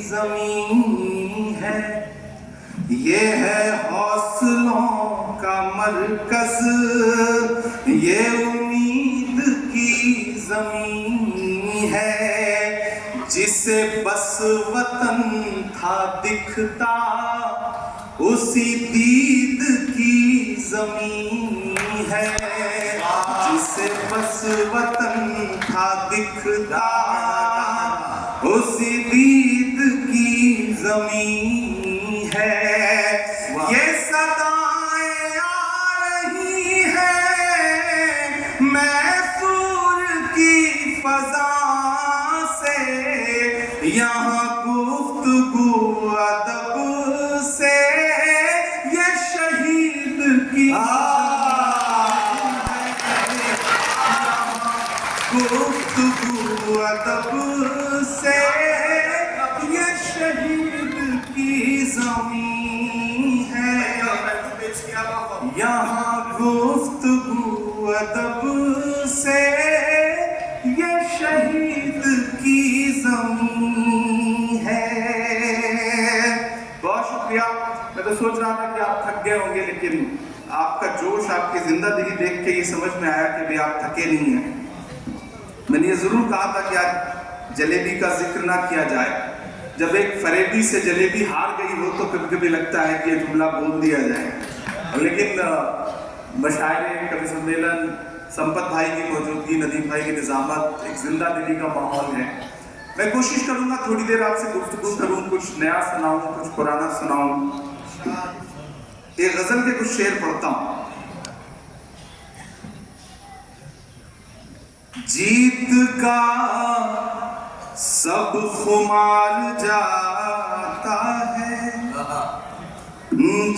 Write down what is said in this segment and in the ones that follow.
زمین ہے، یہ ہے حوصلوں کا مرکز، یہ امید کی زمین ہے، جسے بس وطن تھا دکھتا اسی دید کی زمین ہے، جسے بس وطن تھا دکھتا اسی دید کی زمین ہے، یہ صدائیں آ رہی ہیں محفور کی فضا سے، یہاں گفتگو ادب سے یہ شہید کی گفتگو ادب سے یہ شہید کی زمین ہے، یہاں گفتگو ادب سے یہ شہید کی زمین ہے۔ بہت شکریہ۔ میں تو سوچ رہا تھا کہ آپ تھک گئے ہوں گے، لیکن آپ کا جوش، آپ کی زندگی دیکھ کے یہ سمجھ میں آیا کہ بھی آپ تھکے نہیں ہیں۔ میں نے یہ ضرور کہا تھا کہ آج جلیبی کا ذکر نہ کیا جائے، جب ایک فریبی سے جلیبی ہار گئی ہو تو کبھی کبھی لگتا ہے کہ یہ جملہ بول دیا جائے، لیکن مشاعرے، کوی سمیلن، سمپت بھائی کی موجودگی، ندیم بھائی کی نظامت، ایک زندہ دلی کا ماحول ہے۔ میں کوشش کروں گا تھوڑی دیر آپ سے گفتگو کروں، کچھ نیا سناؤں، کچھ پرانا سناؤں، ایک غزل کے کچھ شعر پڑھتا ہوں۔ جیت کا سب خمار جاتا ہے،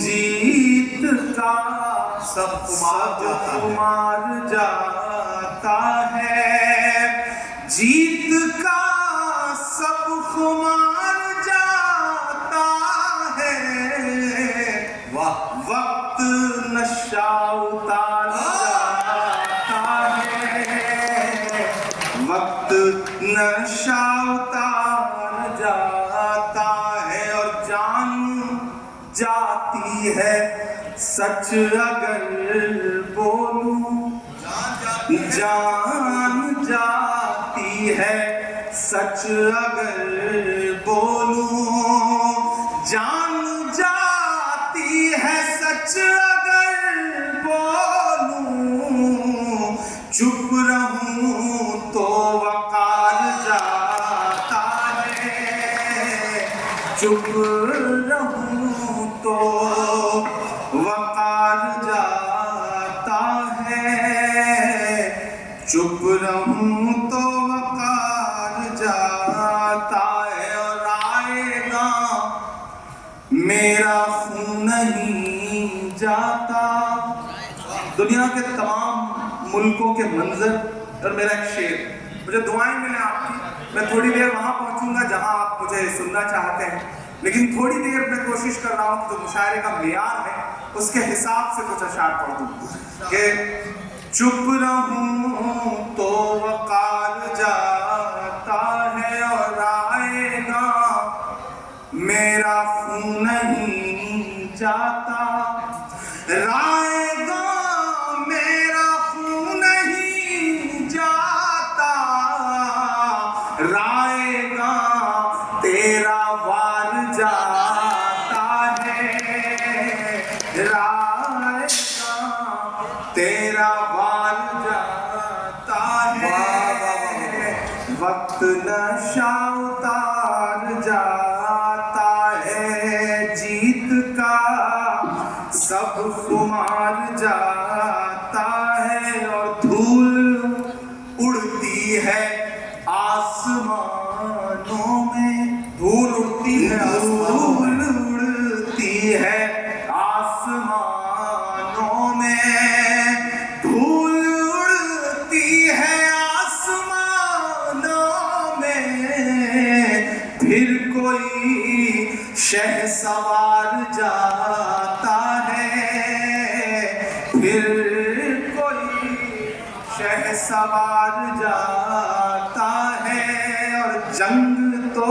جیت کا سب خمار جاتا ہے، جیت کا سب خمار جاتا ہے، وقت نشہ اتار جاتا ہے، وقت نشہ اتار جاتا ہے، اور جان جاتی ہے سچ اگر بولوں، جان جاتی ہے سچ اگر بولوں، جان جاتی ہے سچ اگر بولوں، چپ رہوں تو وقار جاتا ہے، چپ رہوں تو وقار جاتا ہے، چپ رہوں تو وقار جاتا ہے، اور آئے گا میرا خون نہیں جاتا۔ دنیا کے تمام ملکوں کے منظر اور میرا ایک شعر، مجھے دعائیں ملیں آپ کی، میں تھوڑی دیر وہاں پہنچوں گا جہاں آپ مجھے سننا چاہتے ہیں، لیکن تھوڑی دیر میں کوشش کر رہا ہوں کہ جو مشاعرے کا معیار ہے اس کے حساب سے کچھ اشعار پڑھ دوں کہ چپ رہوں تو وقار جاتا ہے، اور آئے گا میرا خون نہیں جاتا، رائے گا میرا خون نہیں جاتا، رائے گا تیرا وار جاتا ہے، رائے گا تیرا وار جاتا ہے، وقت نشہ اتار جاتا ہے، جیت کا سب خمار جاتا ہے، اور دھول اڑتی ہے آسمانوں میں، دھول اڑتی ہے آسمانوں میں، دھول اڑتی ہے آسمانوں میں، پھر کوئی شہ سوار جاتا ہے، پھر کوئی شہ سوار جاتا ہے، اور جنگ تو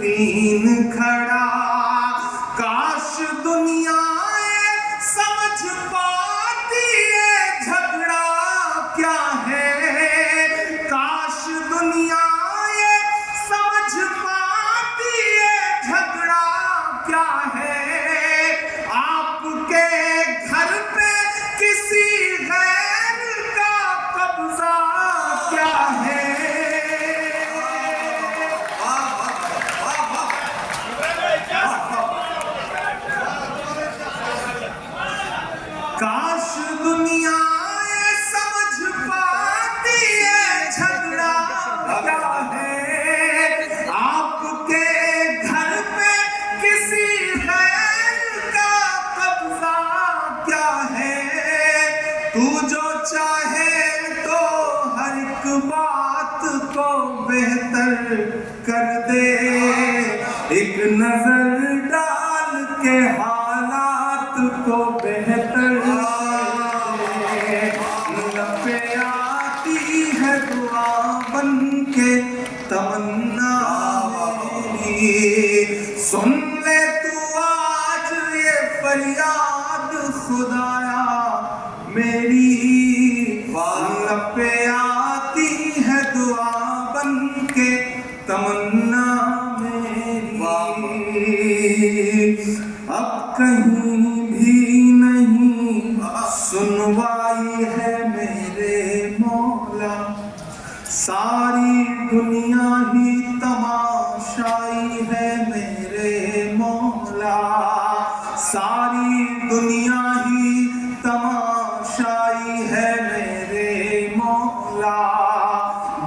دین کھڑا. کاش دنیا سمجھ پاتی ہے جھگڑا کیا ہے. کاش دنیا سمجھ پاتی ہے جھگڑا کیا ہے. آپ کے گھر پہ کسی غیر کا قبضہ کیا ہے. کاش دنیا سمجھ پاتی ہے جھگڑا کیا ہے. آپ کے گھر پہ کسی غیر کا قبضہ کیا ہے. تو جو چاہے تو ہر ایک بات کو بہتر کر دے. ایک نظر ڈال کے حالات کو بہتر پہ آتی ہے دعا بن کے تمنا میری. سن لے تو آج یہ فریاد خدایا میری. پہ آتی ہے دعا بن کے تمنا میری. اب کہیں بھی نہیں سنوائی ہے میرے مولا. ساری دنیا ہی تماشائی ہے میرے مولا. ساری دنیا ہی تماشائی ہے میرے مولا.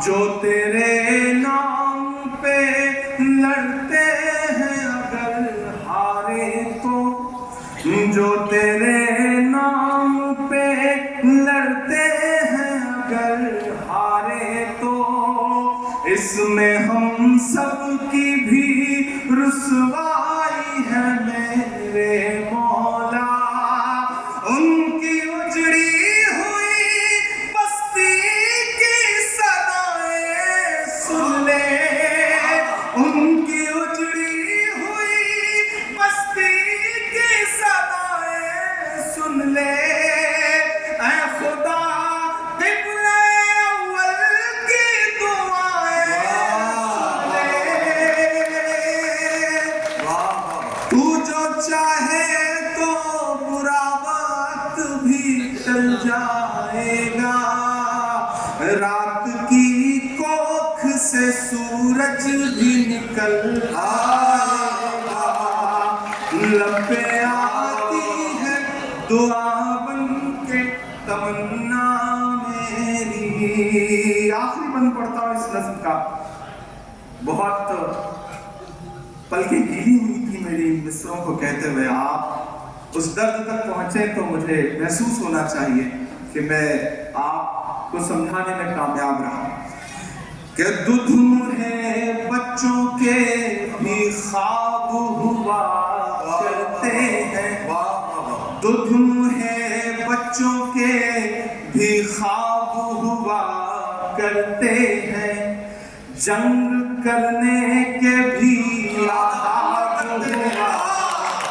جو تیرے نام پہ لڑتے ہیں اگر ہارے تو. جو تیرے نام پہ لڑتے ہیں اگر ہارے تو. اس میں ہم سب کی بھی رسوائی ہے میرے مولا. ان کی اجڑی ہوئی بستی کی صدائیں سن لے. ان کی اجڑی ہوئی بستی کی صدائیں سن لے. اے خدا قبلہ اول کی دعائیں سن لے. تو جو چاہے تو برا وقت بھی ٹل جائے گا. رات کی کوکھ سے سورج بھی نکل آئے گا. لب پہ آتی ہے دعا بن کے تمنا میری. آخری بند پڑھتا ہوں اس نظم کا. بہت پلکیں گیلی ہوئی تھی میری مصروں کو کہتے ہوئے. آپ اس درد تک پہنچے تو مجھے محسوس ہونا چاہیے کہ میں آپ کو سمجھانے میں کامیاب رہا. کہ ددھم ہے بچوں کے بھی خواب ہوا کرتے ہیں. ددھم ہے بچوں کے بھی خواب ہوا کرتے ہیں. جنگ کرنے کے بھی آداب ہوا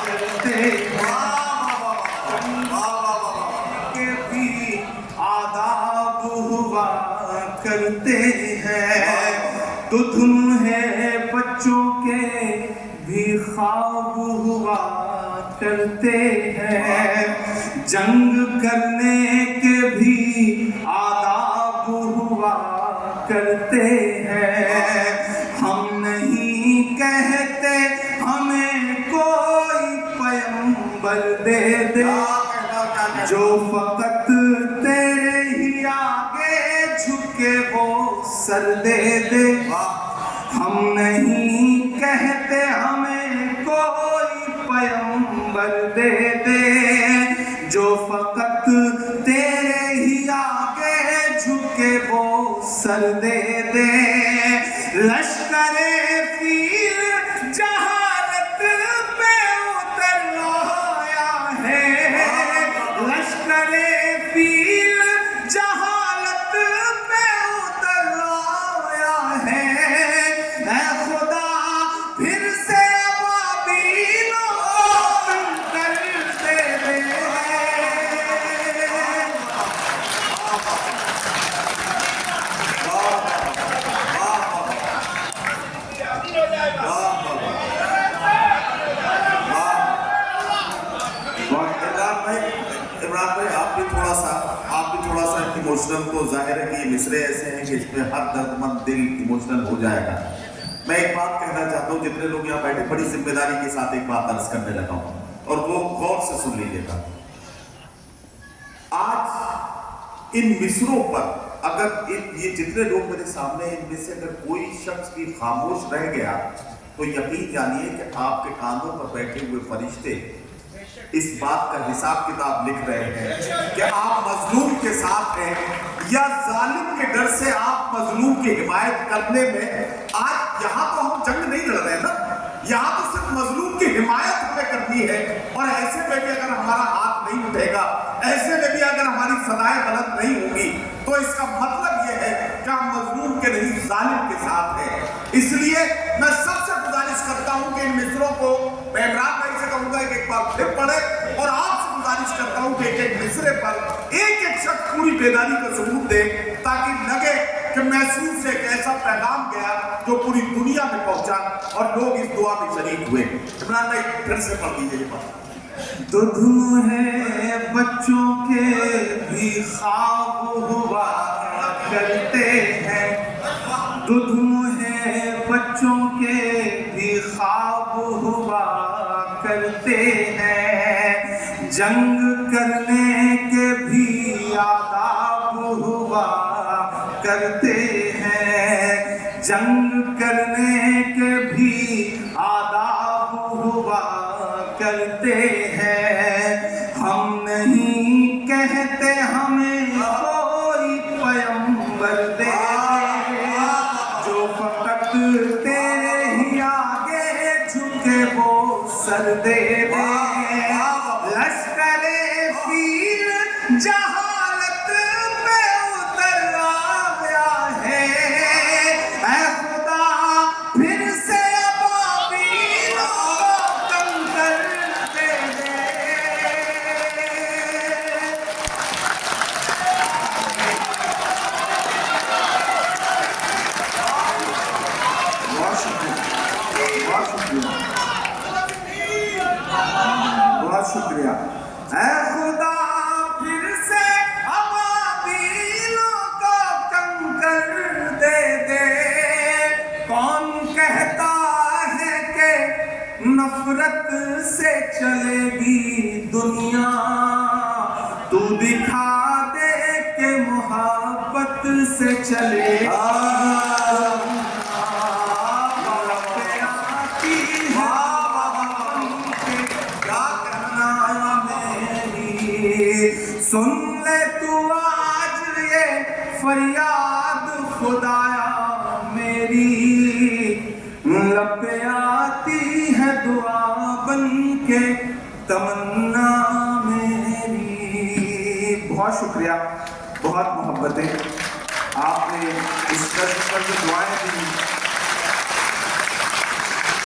کرتے ہیں. کے بھی آداب ہوا کرتے ہیں. ددھم ہے بچوں کے بھی خواب ہوا کرتے ہیں. جنگ کرنے کے بھی آداب ہوا کرتے ہیں. ہم نہیں کہتے ہمیں کوئی پیغمبر دے دے جو فقط تیرے ہی آگے جھکے وہ سر دے دے. ہم نہیں کہتے ہمیں کوئی پیغمبر دے دے جو فقط تیرے ہی آگے جھکے وہ سر دے دے. لشکر فیل جہالت پہ اتر آیا ہے. لشکر فیل جہالت پہ اتر آیا ہے. اے خدا عمران بھائی آپ بھی تھوڑا سا ایموشنل، تو ظاہر ہے کہ یہ مصرے ایسے ہیں کہ اس پہ ہر درد مند دل ایموشنل ہو جائے گا. میں ایک بات کہنا چاہتا ہوں، جتنے لوگ یہاں بیٹھے بڑی ذمہ داری کے ساتھ ایک بات عرض کرنے لگا ہوں اور وہ غور سے سن لیجیے گا. آج ان مصروں پر اگر یہ جتنے لوگ میرے سامنے ہیں، ان میں سے اگر کوئی شخص بھی خاموش رہ گیا تو یقین جانیے کہ آپ کے کاندھوں پر بیٹھے ہوئے فرشتے اس بات کا حساب کتاب لکھ رہے ہیں کہ آپ مظلوم کے ساتھ ہیں یا ظالم کے ڈر سے آپ مظلوم کی حمایت کرنے میں. آج یہاں تو ہم جنگ نہیں لڑ رہے نا، یہاں تو صرف مظلوم کی حمایت ہمیں کرنی ہے. اور ایسے میں بھی اگر ہمارا ہاتھ نہیں اٹھے گا، ایسے میں بھی اگر ہماری صدائیں بلند نہیں ہوں گی، تو اس کا مطلب یہ ہے کہ ہم مظلوم کے نہیں ظالم کے ساتھ ہیں. اس لیے میں سب سے گزارش کرتا ہوں کہ ان مصروں کو میں عمران بھائی سے کہوں گا کہ ایک بار پھر پڑھے، اور آپ سے گزارش کرتا ہوں کہ ایک مصرے پر ایک شخص پوری بیداری کا ثبوت دے، تاکہ لگے کہ محسوس ایک ایسا پیغام گیا جو پوری دنیا میں پہنچا اور لوگ اس دعا میں شریک ہوئے. عمران بھائی پھر سے پڑھ دیجیے یہ بات. دودھ ہے بچوں کے بھی خواب ہوا کرتے ہیں، دودھ ہے بچوں کے بھی خواب ہوا کرتے ہیں، جنگ کرنے کے بھی آداب ہوا کرتے ہیں، جنگ کرنے کے بھی آداب ہوا کرتے ہیں. ہم نہیں کہتے ہمیں کوئی پیغمبر دے جو فقط تیرے ہی آگے جھکے وہ سر دے دے. لشکر فیل جہالت پہ اتر آیا ہے، اے خدا پھر سے ابابیلوں کو کنکر دے دے. بہت شکریہ، بہت شکریہ، بہت شکریہ. اے خدا پھر سے ابابیلوں کو کنکر دے دے. کون کہتا ہے کہ نفرت سے چلے گی دنیا، تو دکھا دے کہ محبت سے چلے گی. سن لے تو آج یہ فریاد خدایا میری، لب پہ آتی ہے دعا بن کے تمنا میری. بہت شکریہ، بہت محبتیں آپ نے اس جذب پر جو دعائیں دی.